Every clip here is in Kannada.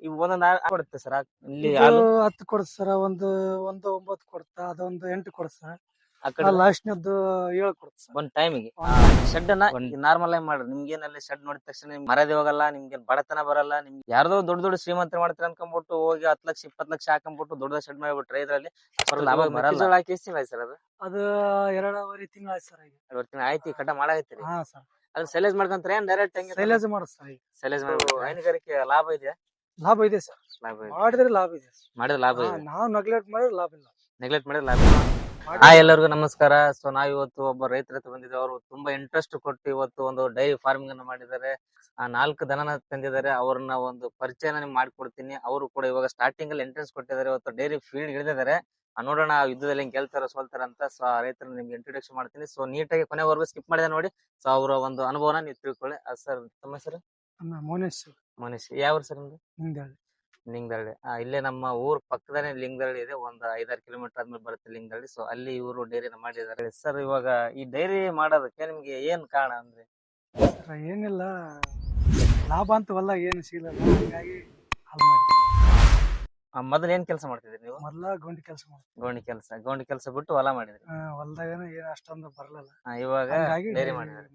ಇವ್ ಒಂದೊಂದ್ ಕೊಡುತ್ತೆ ಸರ್ ಇಲ್ಲಿ ಇದು ಹಾಲು 10 ಕೊಡುತ್ತೆ ಸರ್. ಒಂದು 9 ಕೊಡುತ್ತಾ, ಅದೊಂದು 8 ಕೊಡುತ್ತೆ ಸರ್. ಆ ಕಡೆ ಲಾಸ್ಟ್ನದ್ದು 7 ಕೊಡುತ್ತೆ ಸರ್. ಒಂದ್ ಟೈಮಿಗೆ ಶೆಡ್ ಅನ್ನ ನಾರ್ಮಲ್ ಆಗಿ ಮಾಡ್ರಿ. ನಿಮ್ಗೇನಲ್ಲಿ ಶೆಡ್ ನೋಡಿದ ತಕ್ಷಣ ನಿಮ್ಗೆ ಮರದಿ ಹೋಗಲ್ಲ, ನಿಮ್ಗೆ ಬಡತನ ಬರಲ್ಲ. ನಿಮ್ಗೆ ಯಾರ್ದೋ ದೊಡ್ಡ ದೊಡ್ಡ ಶ್ರೀಮಂತರ ಮಾಡ್ತಾರೆ ಅನ್ಕೊಂಡ್ಬಿಟ್ಟು ಹೋಗಿ 10 ಲಕ್ಷ 20 ಲಕ್ಷ ಹಾಕೊಂಡ್ಬಿಟ್ಟು ದೊಡ್ಡ ಶೆಡ್ ಮಾಡ್ಬಿಟ್ರೆ ಇದ್ರಲ್ಲಿ ಲಾಭ ಬರಲ್ಲ. ಹಾಕಿ ಎಷ್ಟು ತಿಂಗಳು ಸರ್ ಅದು? ಅದು 2.5 ತಿಂಗಳು ಆಯ್ತು ಸರ್. ಈಗ 2 ತಿಂಗಳು ಆಯ್ತು ಕಟ ಮಾಡಾಕತ್ತೀರಿ. ಹಾ ಸರ್. ಅದ್ರ ಸೈಲೇಜ್ ಮಾಡ್ಕೊಂತಾರೆ ಏನ್ ಡೈರೆಕ್ಟ್ ಹೆಂಗೆ ಸೈಲೇಜ್ ಮಾಡೋದು ಸರ್. ಈಗ ಸೈಲೇಜ್ ಮಾಡ್ಬೇಕು. ಹೈನುಗಾರಿಕೆ ಲಾಭ ಇದೆಯಾ? ಲಾಭ ಇದೆ ಸರ್. ಲಾಭ ಇದೆ. ಮಾಡಿದ್ರೆ ಲಾಭ ಇದೆ. ಮಾಡಿದ್ರೆ ಲಾಭ ಇದೆ. ನಾವು ನೆಗ್ಲೆಕ್ಟ್ ಮಾಡಿದ್ರೆ ಲಾಭ ಇಲ್ಲ. ನೆಗ್ಲೆಕ್ಟ್ ಮಾಡಿದ್ರೆ ಲಾಭ ಇಲ್ಲ. ಎಲ್ಲರಿಗೂ ನಮಸ್ಕಾರ. ಸೊ ನಾವ್ ಇವತ್ತು ಒಬ್ಬ ರೈತರ ಹತ್ರ ಬಂದಿದ್ದೇವೆ. ಅವರು ತುಂಬಾ ಇಂಟ್ರೆಸ್ಟ್ ಕೊಟ್ಟು ಇವತ್ತು ಒಂದು ಡೈರಿ ಫಾರ್ಮಿಂಗ್ ಅನ್ನು ಮಾಡಿದ್ದಾರೆ. 4 ದನನ ತಂದಿದ್ದಾರೆ. ಅವ್ರನ್ನ ಒಂದು ಪರಿಚಯನ ನಿಮ್ಗೆ ಮಾಡ್ಕೊಡ್ತೀನಿ. ಅವರು ಕೂಡ ಇವಾಗ ಸ್ಟಾರ್ಟಿಂಗ್ ಅಲ್ಲಿ ಎಂಟ್ರೆನ್ಸ್ ಕೊಟ್ಟಿದ್ದಾರೆ. ಇವತ್ತು ಡೈರಿ ಫೀಲ್ಡ್ ಇಳಿದಿದ್ದಾರೆ. ನೋಡೋಣ ಯುದ್ಧದಲ್ಲಿ ಹೆಂಗ್ ಗೆಲ್ತಾರ ಸೋಲ್ತಾರ ಅಂತ. ಸೊ ಆ ರೈತರ ನಿಮ್ಗೆ ಇಂಟ್ರೊಡಕ್ಷನ್ ಮಾಡ್ತೀನಿ. ಸೊ ನೀಟಾಗಿ ಕೊನೆವರೆಗೂ ಸ್ಕಿಪ್ ಮಾಡಿದೆ ನೋಡಿ. ಸೊ ಅವರ ಒಂದು ಅನುಭವನ ನೀವು ತಿಳ್ಕೊಳ್ಳಿ. ಸರ್ ತಮ್ಮ ಹೆಸರು? ಮೋನೇಶ್. ಮನೀಶ್. ಯಾವ ಸರ್ ನಿಮ್ದು? ನಿಂದಳ್ಳಿ. ಲಿಂಗದಳ್ಳಿ. ಇಲ್ಲೇ ನಮ್ಮ ಊರ್ ಪಕ್ಕದಲ್ಲೇ ಲಿಂಗದಳ್ಳಿ ಇದೆ. ಒಂದು 5-6 ಕಿಲೋಮೀಟರ್ ಆದ್ಮೇಲೆ ಬರುತ್ತೆ ಲಿಂಗದಳ್ಳಿ. ಸೊ ಅಲ್ಲಿ ಇವರು ಡೈರಿನ ಮಾಡಿದ್ದಾರೆ. ಸರ್ ಇವಾಗ ಈ ಡೈರಿ ಮಾಡೋದಕ್ಕೆ ನಿಮ್ಗೆ ಏನ್ ಕಾರಣ ಅಂದ್ರೆ? ಏನಿಲ್ಲ, ಲಾಭ ಅಂತ ಹೊಲ ಏನು ಸಿಗಲ್ಲ, ಹಾಗಾಗಿ ಹಾಲ್ ಮಾಡಿದ್ವಿ. ಮೊದಲು ಏನ್ ಕೆಲಸ ಮಾಡ್ತಿದ್ರಿ ನೀವು? ಮೊದ್ಲ ಗೋಂಡಿ ಕೆಲಸ ಮಾಡ್ತೀವಿ. ಗೋಂಡಿ ಕೆಲಸ ಬಿಟ್ಟು ಹೊಲ ಮಾಡಿದ್ರಿ. ಹೊಲ್ದಾಗನ ಏನ್ ಅಷ್ಟೊಂದು ಬರಲ್ಲ. ಇವಾಗ ಹಾಗಾಗಿ ಡೈರಿ ಮಾಡಿದ್ರಿ.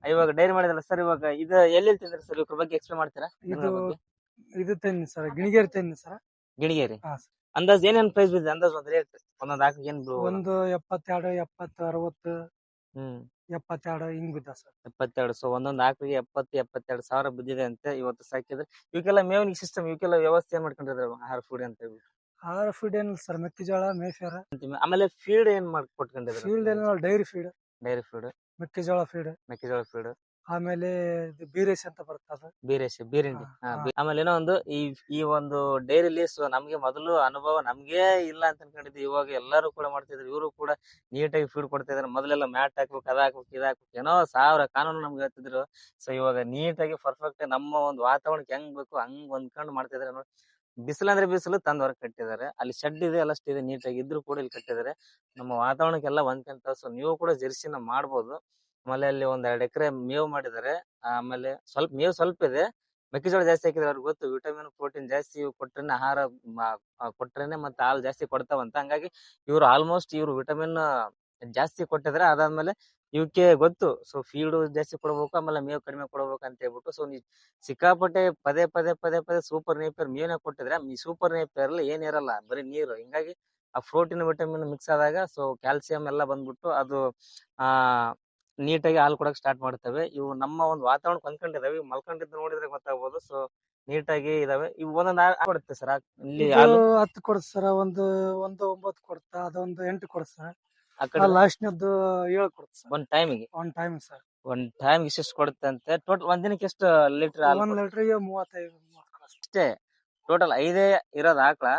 ಇವಾಗ ಡೈರಿ ಮಾಡಿದ್ರಲ್ಲ ಸರ್, ಇವಾಗ ಇದು ಎಲ್ಲಿ ತಿಂದ್ರಿ ಸರ್? ಇವ್ರ ಬಗ್ಗೆ ಎಕ್ಸ್ಪ್ಲೇನ್ ಮಾಡ್ತೀರಾ? ಇದು ತೆನ್ನಿ ಸರ್, ಗಿಣಿಗೇರಿ ತೆನ್ನಿ ಸರ್. ಗಿಣಿಗೇರಿ. ಹಾ ಸರ್. ಅಂದಾಜ್ ಏನೇನ್ ಪ್ರೈಸ್ ಬಿದ್ದಿದೆ? ಅಂದಾಜ್ ಒಂದ್ ರೇಟ್ ಒಂದೊಂದ್ ಹಾಕಿ ಏನ್ ಒಂದು 72, 70, 60, ಹ್ಮ್ 72 ಹಿಂಗ್ ಬಿದ್ದ ಸರ್. 72. ಸೊ ಒಂದೊಂದ್ ಆಕಳಿಗೆ 70-72 ಸಾವಿರ ಬಿದ್ದಿದೆ ಅಂತೆ ಇವತ್ತು ಸಾಕಿದ್ರೆ. ಇವಕ್ಕೆಲ್ಲ ಮೇವಿನ ಸಿಸ್ಟಮ್, ಇವಕ್ಕೆಲ್ಲ ವ್ಯವಸ್ಥೆ ಏನ್ ಮಾಡ್ಕೊಂಡಿದ್ದಾರೆ ಆಹಾರ ಫುಡ್ ಅಂತ ಹೇಳ್ಬಿಟ್ಟು? ಆಹಾರ ಫೀಡ್ ಏನಿಲ್ಲ ಸರ್, ಮೆಕ್ಕೆಜೋಳ, ಮೇಫೇರ. ಆಮೇಲೆ ಫೀಡ್ ಏನ್ ಕೊಟ್ಕೊಂಡಿದ್ದಾರೆ? ಫೀಲ್ಡ್ ಏನಿಲ್ಲ, ಡೈರಿ ಫೀಡ್, ಮೆಕ್ಕೆಜೋಳ ಫೀಡ್. ಆಮೇಲೆ ಬೀರೇಶ್ ಅಂತ ಬರ್ತದ, ಬೀರಿಂಡಿ. ಆಮೇಲೆ ಏನೋ ಒಂದು ಈ ಒಂದು ಡೈರಿಲಿ ಸೊ ನಮ್ಗೆ ಮೊದಲು ಅನುಭವ ನಮ್ಗೆ ಇಲ್ಲ ಅಂತ ಅನ್ಕೊಂಡಿದ್ವಿ. ಇವಾಗ ಎಲ್ಲರೂ ಕೂಡ ಮಾಡ್ತಿದ್ರು. ಇವರು ಕೂಡ ನೀಟಾಗಿ ಫೀಡ್ ಕೊಡ್ತಾ ಇದಾರೆ. ಮೊದಲೆಲ್ಲ ಮ್ಯಾಟ್ ಹಾಕ್ಬೇಕು, ಅದ್ ಹಾಕ್ಬೇಕು, ಇದ್ ಹಾಕ್ಬೇಕು, ಏನೋ 1000 ಕಾನೂನು ನಮ್ಗೆ ಹೇಳ್ತಿದ್ರು. ಸೊ ಇವಾಗ ನೀಟಾಗಿ ಪರ್ಫೆಕ್ಟ್ ನಮ್ಮ ಒಂದು ವಾತಾವರಣಕ್ಕೆ ಹೆಂಗ್ ಬೇಕು ಹಂಗ್ ಹೊಂದ್ಕೊಂಡು ಮಾಡ್ತಿದಾರೆ ನೋಡಿ. ಬಿಸಿಲು ಅಂದ್ರೆ ಬಿಸಿಲು ತಂದ್ ಹೊರಗ್ ಕಟ್ಟಿದ್ದಾರೆ. ಅಲ್ಲಿ ಶೆಡ್ ಇದೆ, ಎಲ್ಲ ಇದೆ, ನೀಟಾಗಿ ಇದ್ರು ಕೂಡ ಇಲ್ಲಿ ಕಟ್ಟಿದ್ದಾರೆ. ನಮ್ಮ ವಾತಾವರಣಕ್ಕೆಲ್ಲ ಹೊಂದ್ಕೊಂತ. ಸೊ ನೀವು ಕೂಡ ಜರ್ಸಿನ ಮಾಡ್ಬೋದು. ಆಮೇಲೆ ಅಲ್ಲಿ 1-2 ಎಕರೆ ಮೇವು ಮಾಡಿದ್ದಾರೆ. ಆಮೇಲೆ ಸ್ವಲ್ಪ ಇದೆ. ಮೆಕ್ಕೆಜೋಳ ಜಾಸ್ತಿ ಹಾಕಿದ್ರೆ ಅವ್ರಿಗೆ ಗೊತ್ತು, ವಿಟಮಿನ್ ಪ್ರೋಟೀನ್ ಜಾಸ್ತಿ ಕೊಟ್ರೇನೆ ಆಹಾರ ಕೊಟ್ರೇನೆ ಮತ್ತೆ ಹಾಲು ಜಾಸ್ತಿ ಕೊಡ್ತಾವಂತ. ಹಂಗಾಗಿ ಇವ್ರು ಆಲ್ಮೋಸ್ಟ್ ವಿಟಮಿನ್ ಜಾಸ್ತಿ ಕೊಟ್ಟಿದ್ರೆ ಅದಾದ್ಮೇಲೆ ಇವಕ್ಕೆ ಗೊತ್ತು. ಸೊ ಫೀಡ್ ಜಾಸ್ತಿ ಕೊಡ್ಬೇಕು, ಆಮೇಲೆ ಮೇವು ಕಡಿಮೆ ಕೊಡ್ಬೇಕು ಅಂತ ಹೇಳ್ಬಿಟ್ಟು. ಸೊ ನೀವು ಸಿಕ್ಕಾಪಟ್ಟೆ ಪದೇ ಸೂಪರ್ ನೇಪಿಯರ್ ಮೇವ್ನ ಕೊಟ್ಟಿದ್ರೆ, ಈ ಸೂಪರ್ ನೇಪಿಯರ್ ಅಲ್ಲಿ ಏನಿರಲ್ಲ, ಬರೀ ನೀರು. ಹಿಂಗಾಗಿ ಆ ಪ್ರೋಟೀನ್ ವಿಟಮಿನ್ ಮಿಕ್ಸ್ ಆದಾಗ ಸೊ ಕ್ಯಾಲ್ಸಿಯಂ ಎಲ್ಲ ಬಂದ್ಬಿಟ್ಟು ಅದು ನೀಟಾಗಿ ಹಾಲು ಕೊಡಕ್ ಸ್ಟಾರ್ಟ್ ಮಾಡ್ತವೆ. ಇವು ನಮ್ಮ ಒಂದು ವಾತಾವರಣಕ್ಕೆ ಹೊಂದ್ಕೊಂಡಿದಾವೆ. ಮಲ್ಕೊಂಡಿದ್ದು ನೋಡಿದ್ರೆ ಗೊತ್ತಾಗ್ಬೋದು. ಸೊ ನೀಟಾಗಿ ಇದಾವೆ. ಇವು ಒಂದೊಂದ್ ಕೊಡುತ್ತೆ ಸರ್ ಇಲ್ಲಿ ಹಾಲು? 10 ಕೊಡುತ್ತೆ ಸರ್. ಒಂದು 9 ಕೊಡುತ್ತಾ, ಅದೊಂದು 8 ಕೊಡುತ್ತೆ ಸರ್. ಲಾಸ್ಟ್ನದ್ದು 7 ಕೊಡುತ್ತೆ ಸರ್. ಒಂದ್ ಟೈಮಿಗೆ ಸರ್. ಒಂದ್ ಟೈಮ್ ಇಷ್ಟು ಕೊಡುತ್ತೆ ಅಂತೆ. ಟೋಟಲ್ ಒಂದ್ ದಿನಕ್ಕೆ ಎಷ್ಟು ಲೀಟರ್ ಹಾಲು? 1 ಲೀಟರ್ಗೆ 35 ಅಷ್ಟೇ. ಟೋಟಲ್ 5 ಇರೋದ್ ಆಕಳ.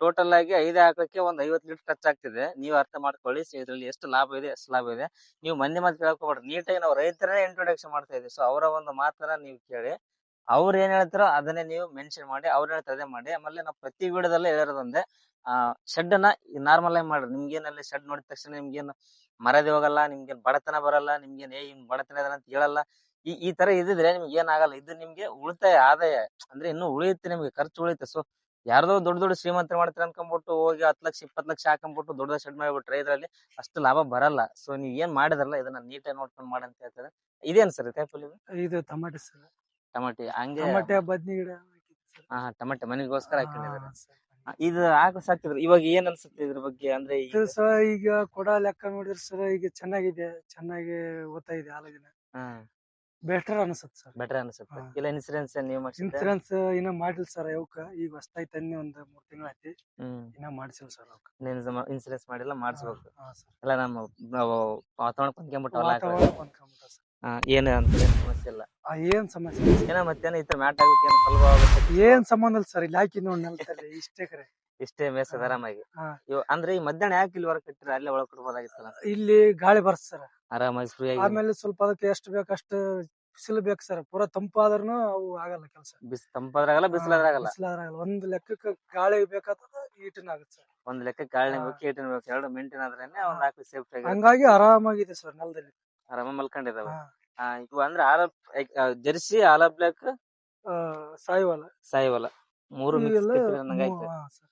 ಟೋಟಲ್ ಆಗಿ 5 ಆಕಳಕ್ಕೆ ಒಂದ್ 50 ಲೀಟರ್ ಖರ್ಚಾಗ್ತಿದೆ. ನೀವು ಅರ್ಥ ಮಾಡ್ಕೊಳ್ಳಿ. ಇದ್ರಲ್ಲಿ ಎಷ್ಟು ಲಾಭ ಇದೆ, ಎಷ್ಟು ಲಾಭ ಇದೆ. ನೀವು ಮಂದಿ ಮಾತು ಕೇಳ್ಕೊಬೇಡ್ರಿ. ನೀಟಾಗಿ ನಾವು ರೈತರೇ ಇಂಟ್ರೊಡಕ್ಷನ್ ಮಾಡ್ತಾ ಇದೀವಿ. ಸೊ ಅವರ ಒಂದು ಮಾತನ್ನ ನೀವು ಕೇಳಿ, ಅವ್ರು ಏನ್ ಹೇಳ್ತಾರೋ ಅದನ್ನೇ ನೀವು ಮೆನ್ಷನ್ ಮಾಡಿ, ಅವ್ರು ಹೇಳ್ತಾರೆ ಅದೇ ಮಾಡಿ. ಆಮೇಲೆ ನಾವು ಪ್ರತಿ ವಿಡಿಯೋದಲ್ಲೇ ಹೇಳಿರೋದೊಂದೇ, ಶೆಡ್ ಅನ್ನ ನಾರ್ಮಲ್ ಆಗಿ ಮಾಡ್ರಿ. ನಿಮ್ಗೇನಲ್ಲಿ ಶೆಡ್ ನೋಡಿದ ತಕ್ಷಣ ನಿಮ್ಗೇನು ಮರದಿ ಹೋಗಲ್ಲ, ನಿಮ್ಗೇನ್ ಬಡತನ ಬರಲ್ಲ, ನಿಮ್ಗೇನ್ ಬಡತನ ಇದಾರೆ ಅಂತ ಹೇಳಲ್ಲ. ಈ ತರ ಇದಿದ್ರೆ ನಿಮ್ಗೆ ಏನಾಗಲ್ಲ. ಇದು ನಿಮ್ಗೆ ಉಳಿತಾಯ, ಆದಾಯ ಅಂದ್ರೆ ಇನ್ನೂ ಉಳಿಯುತ್ತೆ, ನಿಮ್ಗೆ ಖರ್ಚು ಉಳಿಯುತ್ತೆ. ಸೊ ಯಾರ್ದೋ ದೊಡ್ಡ ಶ್ರೀಮಂತರ ಮಾಡ್ತಾರೆ ಅನ್ಕೊಂಡ್ಬಿಟ್ಟು ಹೋಗಿ 10 ಲಕ್ಷ 20 ಲಕ್ಷ ಹಾಕೊಂಡ್ಬಿಟ್ಟು ದೊಡ್ಡ ಶೆಡ್ ಮಾಡಿಬಿಟ್ರೆ ಇದ್ರಲ್ಲಿ ಅಷ್ಟು ಲಾಭ ಬರಲ್ಲ. ಸೊ ನೀವ್ ಏನ್ ಮಾಡಿದ್ರಲ್ಲ ಇದನ್ನ ನೀಟಾಗಿ ನೋಡ್ಕೊಂಡು ಮಾಡಂತ ಹೇಳ್ತಾರೆ. ಇದೇನ್ ಸರ್ ಕಾಯಿಪಲ್ಲೆ? ಇದು ಟಮಾಟೆ ಸರ್. ಟಮಾಟಿ. ಹಂಗೆ ಟಮಾಟೆ, ಬದ್ನಿ ಗಿಡ. ಟಮಾಟೆ ಮನೆಗೋಸ್ಕರ ಹಾಕೊಂಡಿದ್ದಾರೆ. ಇದು ಆಕಳ ಸಾಕ್ತಿದ್ರು. ಇವಾಗ ಏನ್ ಅನ್ಸುತ್ತೆ ಇದ್ರ ಬಗ್ಗೆ? ಅಂದ್ರೆ ಈಗ ಕೊಡ ಲೆಕ್ಕ ನೋಡಿದ್ರೆ ಸರ್, ಈಗ ಚೆನ್ನಾಗಿ ಓದ್ತಾ ಇದೆ ಹಾಲಿನ. ಬೆಟರ್ ಅನ್ಸುತ್ತೆ ಸರ್. ಬೆಟರ್ ಅನ್ಸುತ್ತೆ. ಇಲ್ಲ ಇನ್ಸೂರೆನ್ಸ್ ನೀವು ಮಾಡ್ಸಿದ್ರೆ? ಇನ್ಸೂರೆನ್ಸ್ ಇನ್ನ ಮಾಡಿಲ್ಲ ಸರ್. ಅವಕ್ಕ ಈಗ ಹೊಸದಾಗಿ ತನ್ನಿ ಒಂದ್ 3 ತಿಂಗಳು ಆಯ್ತು. ಇನ್ನ ಮಾಡಿಸಿಲ್ಲ ಸರ್. ಅವಕ್ಕ ಇನ್ಸೂರೆನ್ಸ್ ಮಾಡಿಲ್ಲ, ಮಾಡಿಸ್ಬೇಕು. ಎಲ್ಲ ನಮ್ಮ ವಾತಾವರಣಕ್ಕೆ ಹೊಂದ್ಕೊಂಡ್ಬಿಟ್ಟವಲ್ಲ. ಏನು ಅಂತ ಸಮಸ್ಯೆ ಇಲ್ಲ. ಏನ್ ಸಮಸ್ಯೆ ಏನೋ ಮತ್ತೇನ ಈ ತರ ಮ್ಯಾಟ್ ಆಗ್ಲಿಕ್ಕೆ ಏನ್ ಸುಲಭ ಆಗುತ್ತೆ? ಏನ್ ಸಂಬಂಧ ಇಲ್ಲ ಸರ್. ಇಲ್ಲಿ ಹಾಕಿ ನೋಡಿ ಇಷ್ಟೇ ಕರೆ. ಇಷ್ಟೇ ಮೇಸದ ಆರಾಮಾಗಿ. ಅಂದ್ರೆ ಈ ಮಧ್ಯಾಹ್ನ ಯಾಕೆ ಇಲ್ಲಿ ಹೊರಗೆ ಕಟ್ಟಿರ? ಅಲ್ಲೇ ಒಳಗ್ ಕೊಡ್ಬೋದಾಗಿತ್ತಲ್ಲ. ಇಲ್ಲಿ ಗಾಳಿ ಬರ್ತ ಸರ್, ಆರಾಮಾಗಿ ಫ್ರೀ ಆಗಿ. ಆಮೇಲೆ ಸ್ವಲ್ಪ ಅದಕ್ಕೆ ಎಷ್ಟು ಬೇಕಷ್ಟು ಬಿಸಿಲು ಬೇಕು ಸರ್. ಪೂರಾ ತಂಪಾದ್ರೂ ಅವು ಆಗಲ್ಲ ಕೆಲಸ. ತಂಪಾದ್ರಾಗಲ್ಲ, ಬಿಸಿಲಾದ್ರಾಗಲ್ಲ. ಒಂದ್ ಲೆಕ್ಕಕ್ಕೆ ಗಾಳಿ ಬೇಕಾಗ್ತದ, ಈಟಿನ ಆಗುತ್ತೆ ಸರ್. ಒಂದ್ ಲೆಕ್ಕ ಗಾಳಿ ಬೇಕು, ಈಟಿನ ಬೇಕು, ಎರಡು ಮೇಂಟೈನ್ ಆದ್ರೇನೆ ಒಂದ್ ಹಾಕಿ ಸೇಫ್ಟಿ ಆಗಿ. ಹಂಗಾಗಿ ಆರಾಮಾಗಿದೆ ಸರ್ ನೆಲದಲ್ಲಿ. ಆರಾಮ ಮಲ್ಕೊಂಡಿದಾವೆ. ಇವು ಅಂದ್ರೆ ಜರ್ಸಿ, ಆಲ ಬ್ಲಾಕ್, ಸಾಯಿವಲ್ಲ. ಮೂರು ಮಿಕ್ಸ್ ಇವೆಲ್ಲ ಕಟ್ಟಿದ್ರೆ ನಂಗಾಯ್ತು. ಸರ್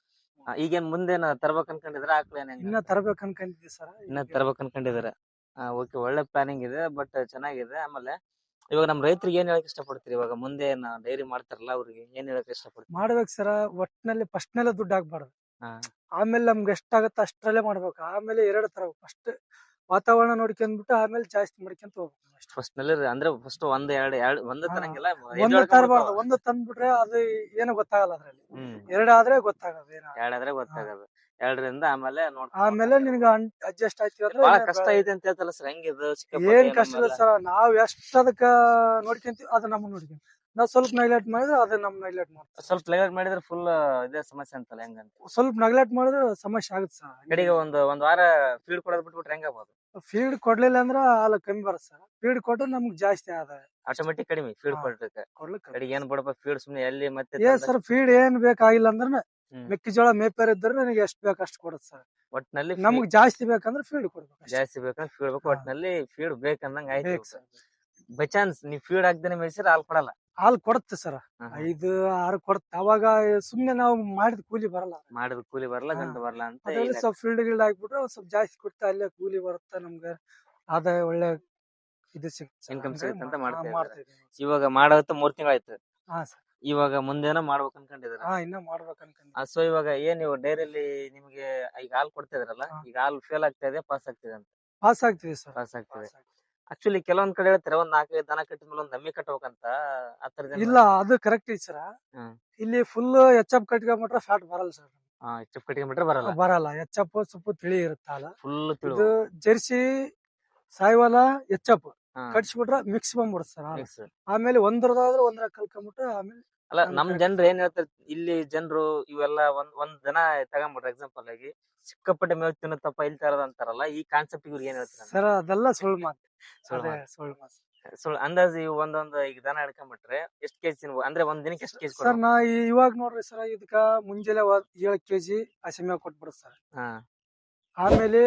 ಈಗೇನ್ ಮುಂದೇನ ತರ್ಬೇಕ್ ಅನ್ಕೊಂಡಿದ್ರ ಆಕಳೇನ್ ಹೆಂಗ? ಇನ್ನ ತರಬೇಕು ಅನ್ಕೊಂಡಿದ್ವಿ ಸರ್. ಇನ್ನ ತರ್ಬೇಕ್ ಅನ್ಕೊಂಡಿದ್ರ. ಓಕೆ, ಒಳ್ಳೆ ಪ್ಲಾನಿಂಗ್ ಇದೆ, ಬಟ್ ಚೆನ್ನಾಗಿದೆ. ಆಮೇಲೆ ಇವಾಗ ನಮ್ ರೈತರಿಗೆ ಏನ್ ಹೇಳಕ್ ಇಷ್ಟಪಡ್ತೀರಿ? ಇವಾಗ ಮುಂದೆ ಡೈರಿ ಮಾಡ್ತಾರಲ್ಲ ಅವ್ರಿಗೆ ಏನ್ ಹೇಳಕ್ ಇಷ್ಟಪಡ್ತೀರಿ? ಮಾಡ್ಬೇಕು ಸರ, ಒಟ್ಟಿನಲ್ಲಿ ಫಸ್ಟ್ ನಲ್ಲೇ ದುಡ್ಡು ಹಾಕ್ಬಾರ್ದು. ಹಾ ಆಮೇಲೆ ನಮ್ಗೆ ಎಷ್ಟಾಗತ್ತೆ ಅಷ್ಟ್ರಲ್ಲೇ ಮಾಡ್ಬೇಕು. ಆಮೇಲೆ ಎರಡು ತರ ಫಸ್ಟ್ ವಾತಾವರಣ ನೋಡ್ಕೊಂಡ್ಬಿಟ್ಟು ಆಮೇಲೆ ಜಾಸ್ತಿ ಮಾಡ್ಕೊಂತ ಹೋಗ್ಬೇಕು ಅಷ್ಟೇ. ಫಸ್ಟ್ ನಲ್ಲಿ ಅಂದ್ರೆ ಫಸ್ಟ್ ಒಂದ್ ಒಂದ್ ಹಾ. ತರಂಗಿಲ್ಲ, ಒಂದು ತರಬಾರ್ದು, ಒಂದು ತಂದ್ಬಿಟ್ರೆ ಅದು ಏನು ಗೊತ್ತಾಗಲ್ಲ ಅದ್ರಲ್ಲಿ. ಎರಡಾದ್ರೆ ಗೊತ್ತಾಗದು ಏನ. ಎರಡಾದ್ರೆ ಗೊತ್ತಾಗದು. ಎರಡರಿಂದ ಆಮೇಲೆ ಆಮೇಲೆ ನಿನ್ಗ ಅಡ್ಜಸ್ಟ್ ಆಯ್ತು ಅಂದ್ರೆ ಬಹಳ ಇನ್ನ ಕಷ್ಟ ಬೇಡ. ಐತೆ ಅಂತ ಹೇಳ್ತಲ್ಲ ಸರ್, ಹೆಂಗಿದು ಏನ್ ಸಿಕ್ಕಾಪಟ್ಟೆ ಕಷ್ಟ ಇಲ್ಲ ಸರ್, ನಾವ್ ಎಷ್ಟ್ ಅದಕ್ಕ ನೋಡ್ಕೊಂತೀವಿ ಅದು ನಮ್ಮನ್ನ ನೋಡ್ಕೊಂತೀವಿ. ನಾವ್ ಸ್ವಲ್ಪ ನೆಗ್ಲೆಕ್ಟ್ ಮಾಡಿದ್ರೆ ಅದು ನಮ್ ನೆಗ್ಲೆಕ್ಟ್ ಮಾಡ್ತೀವಿ. ಸ್ವಲ್ಪ ಲೇಟ್ ಮಾಡಿದ್ರೆ ಫುಲ್ ಇದೇ ಸಮಸ್ಯೆ ಅಂತಲ್ಲ, ಹೆಂಗಂತ? ಸ್ವಲ್ಪ ನೆಗ್ಲೆಕ್ಟ್ ಮಾಡಿದ್ರೆ ಸಮಸ್ಯೆ ಆಗುತ್ತೆ ಸರ್. ಕಡೆಗೆ ಒಂದ್ ವಾರ ಫೀಡ್ ಕೊಡೋದ್ ಬಿಟ್ಬಿಟ್ರೆ ಹೆಂಗಾಗ್ಬೋದು? ಫೀಡ್ ಕೊಡ್ಲಿಲ್ಲ ಅಂದ್ರ ಹಾಲು ಕಮ್ಮಿ ಬರುತ್ತೆ ಸರ್. ಫೀಡ್ ಕೊಟ್ರೆ ನಮ್ಗ್ ಜಾಸ್ತಿ ಆದಾಯ. ಆಟೋಮೆಟಿಕ್ ಕಡಿಮೆ ಫೀಡ್ ಹಾ. ಕೊಡ್ಲಿಕ್ಕೆ. ಕೊಡ್ಲಿಕ್ಕೆ ಕಡೆಗೆ ಏನ್ ಬಿಡಪ್ಪ ಫೀಡ್ ಸುಮ್ನೆ ಎಲ್ಲಿ ಮತ್ತೆ ಏನ್ ಸರ್, ಫೀಡ್ ಏನ್ ಬೇಕಾಗಿಲ್ಲ ಅಂದ್ರೆ ಹ್ಮ್. ಮೆಕ್ಕೆಜೋಳ ಮೇಪರ್ ಇದ್ರೆ ನನಗೆ ಎಷ್ಟ್ ಬೇಕು ಅಷ್ಟು ಕೊಡುತ್ತೆ ಸರ್. ಒಟ್ನಲ್ಲಿ ನಮ್ಗ್ ಜಾಸ್ತಿ ಬೇಕಂದ್ರೆ ಫೀಡ್ ಕೊಡ್ಬೇಕು ಅಷ್ಟೇ. ಜಾಸ್ತಿ ಬೇಕಂದ್ರೆ ಫೀಡ್ ಬೇಕು. ಹಾ. ಒಟ್ನಲ್ಲಿ ಫೀಡ್ ಬೇಕಂದಂಗ ಆಯ್ತು. ಬೇಕು ಸರ್. ಬೈ ಚಾನ್ಸ್ ನೀವ್ ಫೀಡ್ ಹಾಕ್ದೇನೆ ಮೇಯ್ಸಿದ್ರೆ ಹಾಲ್ ಕೊಡಲ್ಲ. ಹಾಲು ಕೊಡುತ್ತೆ ಸರ್, ಹಾ, ಹಾ. 5-6 ಕೊಡುತ್ತೆ. ಅವಾಗ ಸುಮ್ನೆ ನಾವು ಮಾಡಿದ ಕೂಲಿ ಬರಲ್ಲ. ಮಾಡಿದ ಕೂಲಿ ಬರಲ್ಲ, ಹಾ. ಗಂಟು ಬರಲ್ಲ ಅಂತ ಅದ್ರಲ್ಲಿ ಸ್ವಲ್ಪ ಫೀಲ್ಡ್ ಗಿಲ್ಡ್ ಹಾಕ್ಬಿಟ್ರೆ ಒಂದ್ ಸ್ವಲ್ಪ ಜಾಸ್ತಿ ಕೊಡ್ತಾ ಅಲ್ಲೇ ಕೂಲಿ ಬರುತ್ತೆ, ನಮ್ಗೆ ಆದಾಯ ಒಳ್ಳೆ ಇದು ಸಿಗುತ್ತೆ sir. ಇನ್ಕಮ್ ಹಂಗಾಗಿ ಸಿಗುತ್ತೆ ಅಂತ ಮಾಡ್ತಾ ಇದ್ದಾರೆ. ಮಾಡ್ತಾ ಇದೀವಿ. ಇವಾಗ ಮಾಡೋದು 3 ತಿಂಗಳಾಯ್ತು. ಹಾ ಸರ್. ಇವಾಗ ಮುಂದೇನೋ ಮಾಡ್ಬೇಕು ಅನ್ಕೊಂಡಿದ್ರ? ಇನ್ನ ಮಾಡ್ಬೇಕು ಅನ್ಕೊಂಡ್ವಿ. ಸೊ ಇವಾಗ ಏನ್ ನೀವು ಡೈರಿಯಲ್ಲಿ ನಿಮ್ಗೆ ಈಗ ಹಾಲ್ ಕೊಡ್ತಾ ಇದ್ರಲ್ಲ, ಹಾ. ಈಗ ಹಾಲ್ ಫೇಲ್ ಆಗ್ತಾ ಇದೆ, ಪಾಸ್ ಆಗ್ತಿದೆ ಅಂತ? ಪಾಸ್ ಆಗ್ತೀವಿ ಸರ್. ಪಾಸ್ ಆಗ್ತಿದೆ. ಆಕ್ಚುಲಿ ಕೆಲವೊಂದ್ ಕಡೆ ಹೇಳ್ತಾರೆ ಒಂದ್ 4-5 ದನ ಕಟ್ಟಿದ್ಮೇಲೆ ಒಂದ್ ಎಮ್ಮಿ ಕಟ್ಬೇಕಂತ. ಆತರ ಇಲ್ಲ, ಅದು ಕರೆಕ್ಟ್ ಐತಿ ಸರ್. ಹ್ಮ್. ಇಲ್ಲಿ ಫುಲ್ ಎಚ್ ಕಟ್ಕೊಂಡ್ಬಿಟ್ರೆ ಫ್ಯಾಟ್ ಬರಲ್ಲ ಸರ್. ಚುಪ್ ಕಟ್ಕೊಂಡ್ಬಿಟ್ರೆ ಬರಲ್ಲ. ಬರಲ್ಲ. ಎಚ್ ಸ್ವಲ್ಪ ತಿಳಿ ಇರುತ್ತಲ್ಲ. ಫುಲ್ ತಿಳು. ಇದು ಜೆರ್ಸಿ ಸಾಯಿವಾಲ ಎಚ್ ಹಾ. ಕಟ್ಸ್ಬಿಟ್ರೆ ಮಿಕ್ಸ್ ಬಂದ್ಬಿಡುತ್ತೆ ಸರ್. Mix. ಆಮೇಲೆ ಒಂದ್ರದಾದ್ರೆ ಒಂದ್ರ ಕಲ್ಕೊಂಡ್ಬಿಟ್ರೆ ಆಮೇಲೆ ಅಲ್ಲ, ನಮ್ ಜನರು ಏನ್ ಹೇಳ್ತಾರೆ ಇಲ್ಲಿ, ಜನರು ಇವೆಲ್ಲ ಒಂದ್ ದನ ತಗೊಂಡ್ಬಿಟ್ರೆ ಎಕ್ಸಾಂಪಲ್ ಆಗಿ ಸಿಕ್ಕಾಪಟ್ಟೆ ಮೇವ್ ತಿನ್ನುತ್ತಪ್ಪ ಇಲ್ಲಿ ತರದ್ ಅಂತಾರಲ್ಲ, ಈ ಕಾನ್ಸೆಪ್ಟ್ ಇವ್ರಿಗೆ ಏನ್ ಹೇಳ್ತಾರೆ? ಸರ್ ಅದೆಲ್ಲ ಸುಳ್ಳು ಮಾತು. ಸುಳ್ಳು ಅದೇ ಮಾತು. ಸುಳ್ಳು ಮಾತು. ಅಂದಾಜು ಇವ್ ಒಂದೊಂದ್ ಈಗ ದನ ಹಿಡ್ಕೊಂಡ್ಬಿಟ್ರೆ ಎಷ್ಟ್ ಕೆಜಿ ತಿನ್ಬೋದು? ಅಂದ್ರೆ ಒಂದ್ ದಿನಕ್ಕೆ ಎಷ್ಟ್ ಕೆಜಿ ಸರ್ ಇವಾಗ ನೋಡ್ರಿ ಸರ್, ಇದಕ್ಕ ಮುಂಜಾನೆ 7 kg ಹಸಿಮೇವ್ ಕೊಟ್ಬಿಡುತ್ತೆ ಸರ್. ಹಾ. ಆಮೇಲೆ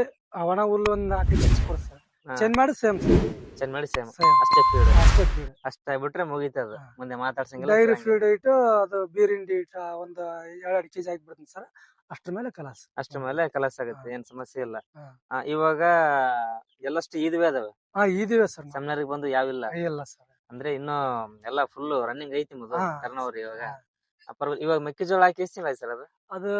ಒಣ ಹುಲ್ಲು ಒಂದ್ 4 kg ಕೊಡುತ್ತೆ ಸರ್. ಚೇಂಜ್ ಮಾಡಿ ಸೇಮ್ ಚೆಂದ ಮಾಡಿ ಸೇಮ್ ಸೇಮ್ ಅಷ್ಟೇ ಫೀಡ್. ಅಷ್ಟೇ ಫೀಡ್. ಅಷ್ಟ ಬಿಟ್ರೆ ಮುಗೀತದ. ಹಾ. ಮುಂದೆ ಮಾತಾಡ್ಸಂಗಿಲ್ಲ. ಡೈರಿ ಫೀಡ್ ಇಟ್ಟು ಅದು ಬೀರಿಂಡಿ ಇಟ್ಟು ಒಂದ್ 2 kg ಹಾಕ್ಬಿಡ್ತೀನಿ ಸರ್. ಅಷ್ಟ್ರ ಮೇಲೆ ಕಲಾಸ್. ಅಷ್ಟ್ರ ಮೇಲೆ ಕಲಸ್ ಆಗುತ್ತೆ, ಏನ್ ಸಮಸ್ಯೆ ಇಲ್ಲ. ಹಾ. ಇವಾಗ ಎಲ್ಲಷ್ಟು ಇದುವೆ ಅದಾವೆ. ಇದಿವೆ ಸರ್. ಸೆಮಿನಾರಿಗೆ ಬಂದು ಯಾವಿಲ್ಲ. ಇಲ್ಲ ಸರ್. ಅಂದ್ರೆ ಇನ್ನು ಎಲ್ಲ ಫುಲ್ ರನ್ನಿಂಗ್ ಐತಿ ಮುದು ಹಾ. ಕರ್ನವ್ರಿ ಇವಾಗ. ಇವಾಗ ಮೆಕ್ಕೆಜೋಳ ಹಾಕಿ ಎಷ್ಟು ತಿಂಗಳು ಆಯ್ತು ಸರ್ ಅದು? ಅದು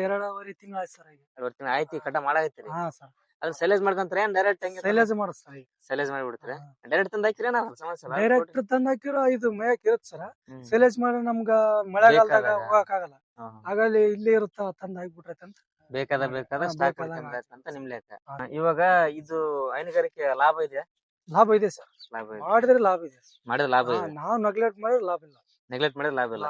2.5 ತಿಂಗಳು ಆಯ್ತು ಸರ್. ಈಗ 2 ತಿಂಗಳು ಆಯ್ತು, ಕಟ ಮಾಡಾಕತ್ತೀರಿ? ಹಾ ಸರ್. ಅದ್ರ ಸೈಲೇಜ್ ಮಾಡ್ಕೊಂತಾರೆ ಏನ್ ಡೈರೆಕ್ಟ್ ಹಂಗೆ? ಸೈಲೇಜ್ ಮಾಡುತ್ತೆ ಸರ್. ಈಗ ಸೈಲೇಜ್ ಮಾಡಿಬಿಡ್ತಾರೆ. ಡೈರೆಕ್ಟ್ ತಂದು ಹಾಕಿರಿ ಸಮಸ್ಯೆ ಇಲ್ಲ? ಡೈರೆಕ್ಟ್ ತಂದ್ ಹಾಕಿರೋ ಇದು ಮೇಯಕ್ ಇರುತ್ತೆ ಸರ್. ಹ್ಮ್. ಸೈಲೇಜ್ ಮಾಡಿ ನಮ್ಗ ಮಳೆಗಾಲದಾಗ ಬೇಕಾದಾಗ. ಹೋಗಕ್ ಆಗಲ್ಲ. ಹಾ. ಹಾಗಾಗಿ ಇಲ್ಲೇ ಇರುತ್ತ ತಂದ್ ಹಾಕ್ಬಿಟ್ರೈತೆ ಅಂತ. ಬೇಕಾದ ಹಾ, ಸ್ಟಾಕ್ ಬೇಕಾದಾಗ ಅಂತ ನಿಮ್ ಲೆಕ್ಕ. ಹಾ. ಇವಾಗ ಇದು ಹೈನುಗಾರಿಕೆ ಲಾಭ ಇದೆಯಾ? ಲಾಭ ಇದೆ ಸರ್. ಲಾಭ ಇದೆ. ಮಾಡಿದ್ರೆ ಲಾಭ ಇದೆ. ಮಾಡಿದ್ರೆ ಲಾಭ ಇದೆ. ನಾವು ನೆಗ್ಲೆಕ್ಟ್ ಮಾಡಿದ್ರೆ ಲಾಭ ಇಲ್ಲ. ನೆಗ್ಲೆಕ್ಟ್ ಮಾಡಿದ್ರೆ ಲಾಭ ಇಲ್ಲ.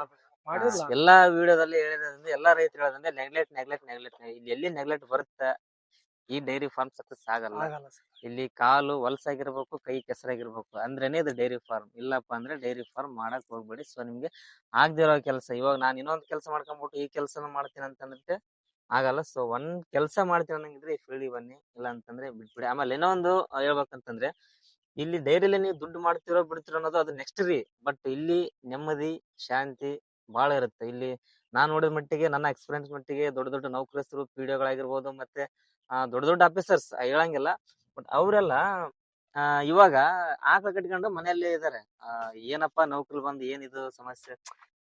ಮಾಡಿದ್ರೆ ಲಾಭ. ಎಲ್ಲಾ ವಿಡಿಯೋದಲ್ಲಿ ಹೇಳಿದ್ರಿಂದ ಎಲ್ಲಾ ರೈತರು ಹೇಳೋದಂದ್ರೆ ನೆಗ್ಲೆಕ್ಟ್. ಇಲ್ಲಿ ಎಲ್ಲಿ ನೆಗ್ಲೆಕ್ಟ್ ಬರುತ್ತೆ ಈ ಡೈರಿ ಫಾರ್ಮ್ ಸಕ್ಸಸ್ ಆಗಲ್ಲ. ಆಗಲ್ಲ ಸರ್. ಇಲ್ಲಿ ಕಾಲು ಹೊಲಸಾಗಿರ್ಬೇಕು, ಕೈ ಕೆಸರಾಗಿರ್ಬೇಕು ಅಂದ್ರೇನೆ ಇದು ಡೈರಿ ಫಾರ್ಮ್. ಇಲ್ಲಪ್ಪ ಅಂದ್ರೆ ಡೈರಿ ಫಾರ್ಮ್ ಮಾಡಕ್ ಹೋಗ್ಬೇಡಿ. ಸೊ ನಿಮ್ಗೆ ಆಗದಿರೋ ಕೆಲಸ, ಇವಾಗ ನಾನು ಇನ್ನೊಂದ್ ಕೆಲಸ ಮಾಡ್ಕೊಂಡ್ಬಿಟ್ಟು ಈ ಕೆಲಸನ ಮಾಡ್ತೀನಿ ಅಂತಂದ್ರೆ ಆಗಲ್ಲ. ಸೊ ಒಂದ್ ಕೆಲಸ ಮಾಡ್ತೀನಿ ಅನ್ನಂಗಿದ್ರೆ ಈ ಫೀಲ್ಡ್ ಬನ್ನಿ, ಇಲ್ಲ ಅಂತಂದ್ರೆ ಬಿಟ್ಬಿಡಿ. ಆಮೇಲೆ ಏನೋ ಒಂದು ಹೇಳ್ಬೇಕಂತಂದ್ರೆ ಇಲ್ಲಿ ಡೈರಿಲಿ ನೀವು ದುಡ್ಡು ಮಾಡ್ತಿರೋ ಬಿಡ್ತಿರೋ ಅನ್ನೋದು ಅದು ನೆಕ್ಸ್ಟ್ ರೀ. ಬಟ್ ಇಲ್ಲಿ ನೆಮ್ಮದಿ ಶಾಂತಿ ಬಹಳ ಇರುತ್ತೆ. ಇಲ್ಲಿ ನಾನ್ ನೋಡಿದ ಮಟ್ಟಿಗೆ, ನನ್ನ ಎಕ್ಸ್ಪೀರಿಯನ್ಸ್ ಮಟ್ಟಿಗೆ, ದೊಡ್ಡ ದೊಡ್ಡ ನೌಕರಸ್ಥರು, ಪಿಡಿಒಗಳಾಗಿರ್ಬೋದು, ಮತ್ತೆ ದೊಡ್ಡ ದೊಡ್ಡ ಆಫೀಸರ್ಸ್ ಹೇಳಂಗಿಲ್ಲ, ಬಟ್ ಅವರೆಲ್ಲ ಇವಾಗ ಆಕಳ ಕಟ್ಕೊಂಡು ಮನೆಯಲ್ಲೇ ಇದಾರೆ. ಏನಪ್ಪಾ ನೌಕರಿ ಬಂದು ಏನಿದು ಸಮಸ್ಯೆ,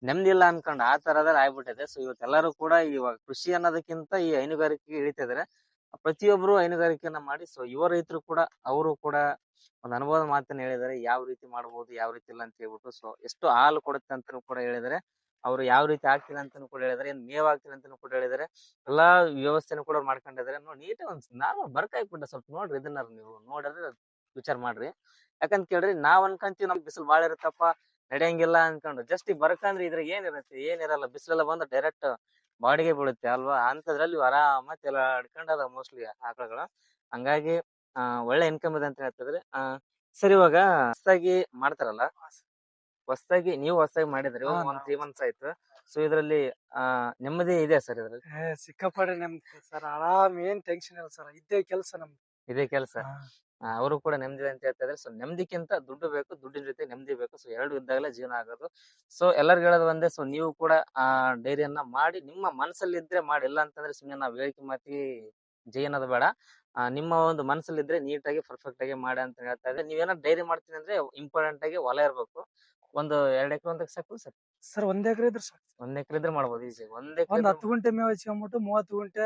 ನೆಮ್ಮದಿ ಇಲ್ಲ ಅನ್ಕೊಂಡ್ ಆ ತರದಲ್ಲಿ ಆಗ್ಬಿಟ್ಟಿದೆ. ಸೊ ಇವತ್ತೆಲ್ಲರೂ ಕೂಡ ಇವಾಗ ಕೃಷಿ ಅನ್ನೋದಕ್ಕಿಂತ ಈ ಹೈನುಗಾರಿಕೆಗೆ ಇಳಿತಿದಾರೆ. ಪ್ರತಿಯೊಬ್ರು ಹೈನುಗಾರಿಕೆಯನ್ನ ಮಾಡಿ. ಸೊ ಯುವ ರೈತರು ಕೂಡ, ಅವರು ಕೂಡ ಒಂದು ಅನುಭವದ ಮಾತನ್ನ ಹೇಳಿದಾರೆ, ಯಾವ ರೀತಿ ಮಾಡ್ಬೋದು, ಯಾವ ರೀತಿ ಇಲ್ಲ ಅಂತ ಹೇಳ್ಬಿಟ್ಟು. ಸೊ ಎಷ್ಟು ಹಾಲು ಕೊಡುತ್ತೆ ಅಂತಾನು ಕೂಡ ಹೇಳಿದಾರೆ, ಅವ್ರು ಯಾವ ರೀತಿ ಆಗ್ತಿಲ್ಲ ಅಂತಾನು ಕೂಡ ಹೇಳಿದಾರೆ, ಏನ್ ಮೇವ್ ಆಗ್ತಿಲ್ಲ ಅಂತಾನು ಕೂಡ ಹೇಳಿದಾರೆ. ಎಲ್ಲಾ ವ್ಯವಸ್ಥೆನೂ ಕೂಡ ಅವ್ರು ಮಾಡ್ಕೊಂಡಿದ್ದಾರೆ. ನೋಡಿ ನೀಟಾಗಿ ನಾನು ಬರ್ಕಾಯ್ಬಿಟ್ಟೆ. ಸ್ವಲ್ಪ ನೋಡ್ರಿ, ಇದನ್ನ ನೀವು ನೋಡಿದ್ರೆ ವಿಚಾರ ಮಾಡ್ರಿ. ಯಾಕಂತ ಕೇಳ್ರಿ, ನಾವ್ ಅನ್ಕಂತೀವಿ ನಮ್ ಬಿಸಿಲು ಬಾಳ ಇರುತ್ತಪ್ಪ ನಡೆಯಂಗಿಲ್ಲ ಅನ್ಕೊಂಡು. ಜಸ್ಟ್ ಈ ಬರ್ಕಂದ್ರೆ ಇದ್ರಾಗ ಏನಿರಲ್ಲ. ಬಿಸಿಲೆಲ್ಲ ಬಂದು ಡೈರೆಕ್ಟ್ ಬಾಡಿಗೆ ಬೀಳುತ್ತೆ ಅಲ್ವಾ. ಅಂತದ್ರಲ್ಲಿ ಆರಾಮ ತೆಲಾಡ್ಕೊಂಡ್ ಅದ ಮೋಸ್ಟ್ಲಿ ಆಕಳಗಳು. ಹಂಗಾಗಿ ಒಳ್ಳೆ ಇನ್ಕಮ್ ಇದೆ ಅಂತ ಹೇಳ್ತಿದ್ರೆ. ಸರಿ, ಇವಾಗ ಹೊಸದಾಗಿ ಮಾಡ್ತಾರಲ್ಲ, ನೀವು ಹೊಸದಾಗಿ ಮಾಡಿದ್ರಿ, ಹಾ, ಒಂದ್ 3 months ಆಯ್ತು. ಸೊ ಇದ್ರಲ್ಲಿ ನೆಮ್ಮದಿ ಇದೆ ಸರ್? ಇದ್ರಲ್ಲಿ ಸಿಕ್ಕಾಪಟ್ಟೆ ನಮ್ದು ಸರ್. ಆರಾಮ್, ಏನ್ ಟೆನ್ಷನ್ ಇಲ್ಲ ಸರ್. ಇದೇ ಕೆಲಸ ನಮ್ದು. ಇದೇ ಕೆಲಸ. ಅವರು ಕೂಡ ನೆಮ್ಮದಿ ಅಂತ ಹೇಳ್ತಾ ಇದ್ದಾರೆ. ಸೊ ನೆಮ್ಮದಿಕ್ಕಿಂತ ದುಡ್ಡು ಬೇಕು, ದುಡ್ಡಿನ ಜೊತೆ ನೆಮ್ಮದಿ ಬೇಕು. ಸೊ ಎರಡು ಇದ್ದಾಗಲೇ ಜೀವನ ಆಗೋದು. ಸೊ ಎಲ್ಲರಿಗೂ ಹೇಳೋದು ಒಂದೇ. ಸೊ ನೀವು ಕೂಡ ಡೈರಿಯನ್ನ ಮಾಡಿ, ನಿಮ್ಮ ಮನಸ್ಸಲ್ಲಿ ಇದ್ರೆ ಮಾಡಿ, ಇಲ್ಲ ಅಂತಂದ್ರೆ ಸುಮ್ಮನೆ ನಾವು ಹೇಳಿಕೆ ಮಾತಿ ಜೈ ಅನ್ನೋದು ಬೇಡ. ನಿಮ್ಮ ಒಂದು ಮನಸ್ಸಲ್ಲಿದ್ರೆ ನೀಟಾಗಿ ಪರ್ಫೆಕ್ಟ್ ಆಗಿ ಮಾಡಿ ಅಂತ ಹೇಳ್ತಾ ಇದ್ದೆ. ನೀವೇನಾದ್ರು ಡೈರಿ ಮಾಡ್ತೀನಿ ಅಂದ್ರೆ ಇಂಪಾರ್ಟೆಂಟ್ ಆಗಿ ಹೊಲ ಇರ್ಬೇಕು. ಒಂದು 2 ಎಕರೆ ಒಂದಕ್ಕೆ ಸಾಕು ಸರ್? ಸರ್ 1 ಎಕರೆ ಇದ್ರೆ ಸಾಕು. 1 ಎಕರೆ ಇದ್ರೆ ಮಾಡ್ಬೋದು ಈಸಿ. 1 ಎಕರೆ ಒಂದ್ 10 ಗುಂಟೆ ಮೇವ್ ಹಚ್ಕೊಂಡ್ಬಿಟ್ಟು 30 ಗುಂಟೆ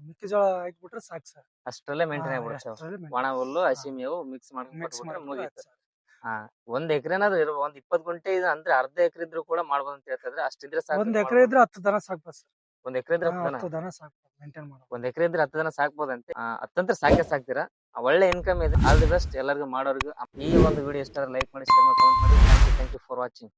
ಮೆಕ್ಕೆಜೋಳ ಹಾಕ್ಬಿಟ್ರೆ ಸಾಕು ಸರ್. ಅಷ್ಟರಲ್ಲೇ ಮೇಂಟೈನ್ ಆಗ್ಬಿಡುತ್ತೆ. ಒಣ ಹುಲ್ಲು, ಹಸಿ ಮೇವು ಮಿಕ್ಸ್ ಮಾಡ್ಬಿಟ್ರೆ ಮುಗೀತು. 1 ಎಕರೆನಾದ್ರೂ ಇರ್ಬೋದು. 20 ಗುಂಟೆ ಇದೆ ಅಂದ್ರೆ ಅರ್ಧ ಎಕರೆ ಇದ್ರು ಕೂಡ ಮಾಡ್ಬೋದು ಅಂತ ಹೇಳ್ತಾ ಇದ್ರೆ. ಅಷ್ಟಿದ್ರೆ ಸಾಕು. 1 ಎಕರೆ ಇದ್ರೆ 10 ದನ ಸಾಕ್ಬೋದು ಸರ್. 1 ಎಕರೆ ಇದ್ರೆ 10 ದನ ಸಾಕು ಮೇಂಟೈನ್ ಮಾಡೋದು. 1 ಎಕರೆ ಇದ್ರೆ 10 ಜನ ಸಾಕ್ಬೋದಂತೆ. 10 ಅಂತ ಸಾಕ್ತೀರಾ. ಒಳ್ಳೆ ಇನ್ಕಮ್ ಇದೆ. ಆಲ್ ದಿ ಬೆಸ್ಟ್ ಎಲ್ಲರಿಗೂ ಮಾಡೋರ್ಗು. ಈ ಒಂದು ವಿಡಿಯೋ ಇಷ್ಟ ಲೈಕ್ ಮಾಡಿ, ಶೇರ್ ಮಾಡಿ, ಕಮೆಂಟ್ ಮಾಡಿ. Thank you for watching.